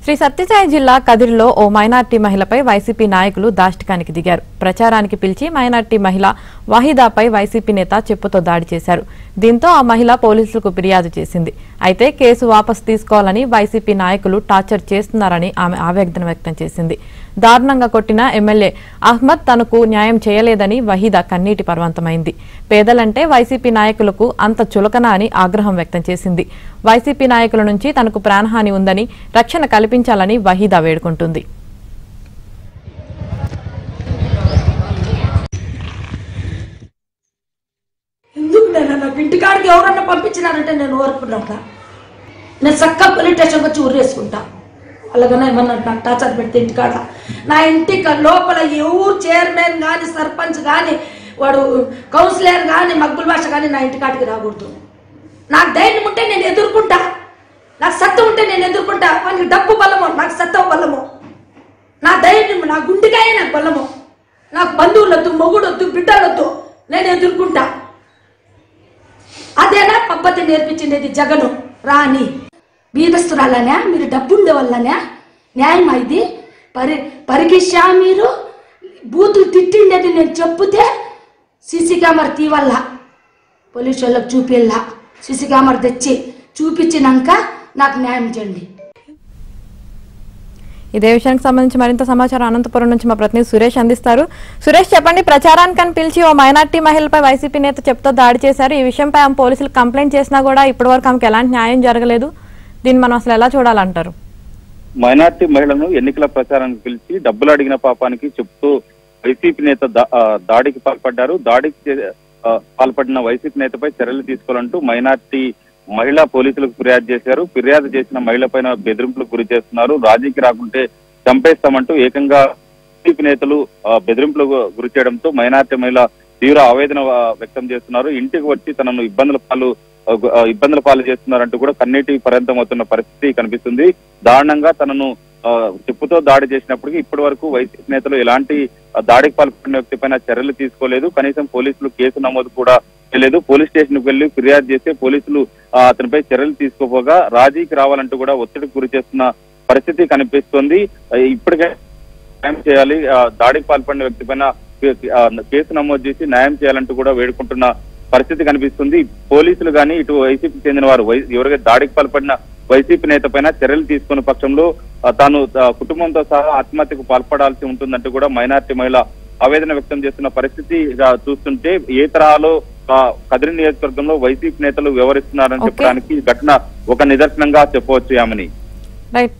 శ్రీ సత్యసాయి జిల్లా కదిరిలో ఓ minority మహిళపై YCP నాయకులు దాష్టికానికి దిగారు. ప్రచారానికి పిలిచి మైనార్టీ మహిళ వాహిదాపై వైసీపీ నేత చెప్పుతో దాడి చేశారు. దీంతో ఆ మహిళ పోలీసులకు ఫిర్యాదు చేసింది. అయితే కేసు వాపసు తీసుకోవాలని వైసీపీ నాయకులు టార్చర్ చేస్తున్నారని ఆమె ఆవేదన వ్యక్తం చేసింది. దారుణంగా కొట్టిన ఎమ్మెల్యే అహ్మద్ తనకు న్యాయం చేయలేదని వహీదా కన్నీటి పర్వంతమైంది. పేదలంటే వైసీపీ నాయకులకు అంత చులకన అని ఆగ్రహం వ్యక్తం చేసింది. వైసీపీ నాయకుల నుంచి తనకు ప్రాణహాని ఉందని, రక్షణ కల్పించాలని వహీదా వేడుకుంటుంది. నాకు ఇంటికాడికి ఎవరన్నా పంపించినారంటే నేను ఓర్పున్నాక నేను చక్కగా పోలీస్ స్టేషన్కి వచ్చి ఊరేసుకుంటా. అలాగనే ఏమన్నా నాకు టార్చర్ పెడితే ఇంటికాడ నా ఇంటికి లోపల ఎవరు చైర్మన్ కానీ సర్పంచ్ కానీ వాడు కౌన్సిలర్ కానీ మగ్గుల భాష కానీ నా ఇంటికాడికి రాకూడదు. నాకు ధైర్యం ఉంటే నేను ఎదుర్కొంటా, నాకు సత్తం ఉంటే నేను ఎదుర్కొంటా. వాళ్ళకి డబ్బు బలము, నాకు సత్తం బలము, నా ధైర్యం, నా గుండెకాయ నాకు బలము. నాకు బంధువులొద్దు, మొగుడొద్దు, బిడ్డలొద్దు, నేను ఎదుర్కొంటా. అదేనా పద్ధతి నేర్పించింది జగను రాని బీదస్తురాలనే మీరు డబ్బుండే వల్లనే న్యాయం ఇది పరిగిషా మీరు బూతులు తిట్టిండేది నేను చెప్తే సీసీ కెమెరా తీవల్ల పోలీసు వాళ్ళకి చూపిల్లా. సీసీ కెమెరా తెచ్చి చూపించినాక నాకు న్యాయం చేయండి. ఇదే విషయానికి సంబంధించి మరింత సమాచారం అనంతపురం నుంచి మా ప్రతినిధి సురేష్ అందిస్తారు. సురేష్, చెప్పండి. ప్రచారానికి పిలిచి ఓ మైనార్టీ మహిళపై వైసీపీ నేత చెప్తూ దాడి చేశారు. ఈ విషయంపై ఆమె పోలీసులకు కంప్లైంట్ చేసినా కూడా ఇప్పటివరకు ఆమెకు ఎలాంటి న్యాయం జరగలేదు. దీన్ని మనం అసలు ఎలా చూడాలంటారు? మైనార్టీ మహిళను ఎన్నికల ప్రచారానికి పిలిచి డబ్బులు అడిగిన పాపానికి చెప్తూ వైసీపీ నేత దాడికి పాల్పడ్డారు. దాడికి పాల్పడిన వైసీపీ నేతపై చర్యలు తీసుకోవాలంటూ మైనార్టీ మహిళ పోలీసులకు ఫిర్యాదు చేశారు. ఫిర్యాదు చేసిన మహిళ పైన బెదిరింపులకు గురి చేస్తున్నారు. రాజీకి రాకుంటే చంపేస్తామంటూ ఏకంగా వైసీపీ నేతలు బెదిరింపులకు గురి చేయడంతో మైనార్టీ మహిళ తీవ్ర ఆవేదన వ్యక్తం చేస్తున్నారు. ఇంటికి వచ్చి తనను ఇబ్బందుల పాలు చేస్తున్నారంటూ కూడా కన్నీటి పర్యంతమవుతున్న పరిస్థితి కనిపిస్తుంది. దారుణంగా తనను చెప్పుతో దాడి చేసినప్పటికీ ఇప్పటి వరకు వైసీపీ నేతలు ఎలాంటి దాడికి పాల్పడిన వ్యక్తి పైన చర్యలు తీసుకోలేదు. కనీసం పోలీసులు కేసు నమోదు కూడా చేయలేదు. పోలీస్ స్టేషన్ కు వెళ్లి ఫిర్యాదు చేస్తే పోలీసులు అతనిపై చర్యలు తీసుకోపోగా రాజీకి రావాలంటూ కూడా ఒత్తిడికి గురి చేస్తున్న పరిస్థితి కనిపిస్తుంది. ఇప్పటికే న్యాయం చేయాలి, దాడికి పాల్పడిన వ్యక్తి పైన కేసు నమోదు చేసి న్యాయం చేయాలంటూ కూడా వేడుకుంటున్న పరిస్థితి కనిపిస్తుంది. పోలీసులు కానీ ఇటు వైసీపీకి చెందిన వారు ఎవరికైతే దాడికి పాల్పడిన వైసీపీ నేత పైన చర్యలు తీసుకున్న పక్షంలో తాను కుటుంబంతో సహా ఆత్మహత్యకు పాల్పడాల్సి ఉంటుందంటూ కూడా మైనార్టీ మహిళ ఆవేదన వ్యక్తం చేస్తున్న పరిస్థితి చూస్తుంటే ఏ తరహాలో కదిరి నియోజకవర్గంలో వైసీపీ నేతలు వ్యవహరిస్తున్నారని చెప్పడానికి ఘటన ఒక నిదర్శనంగా చెప్పవచ్చు. యామిని. రైట్.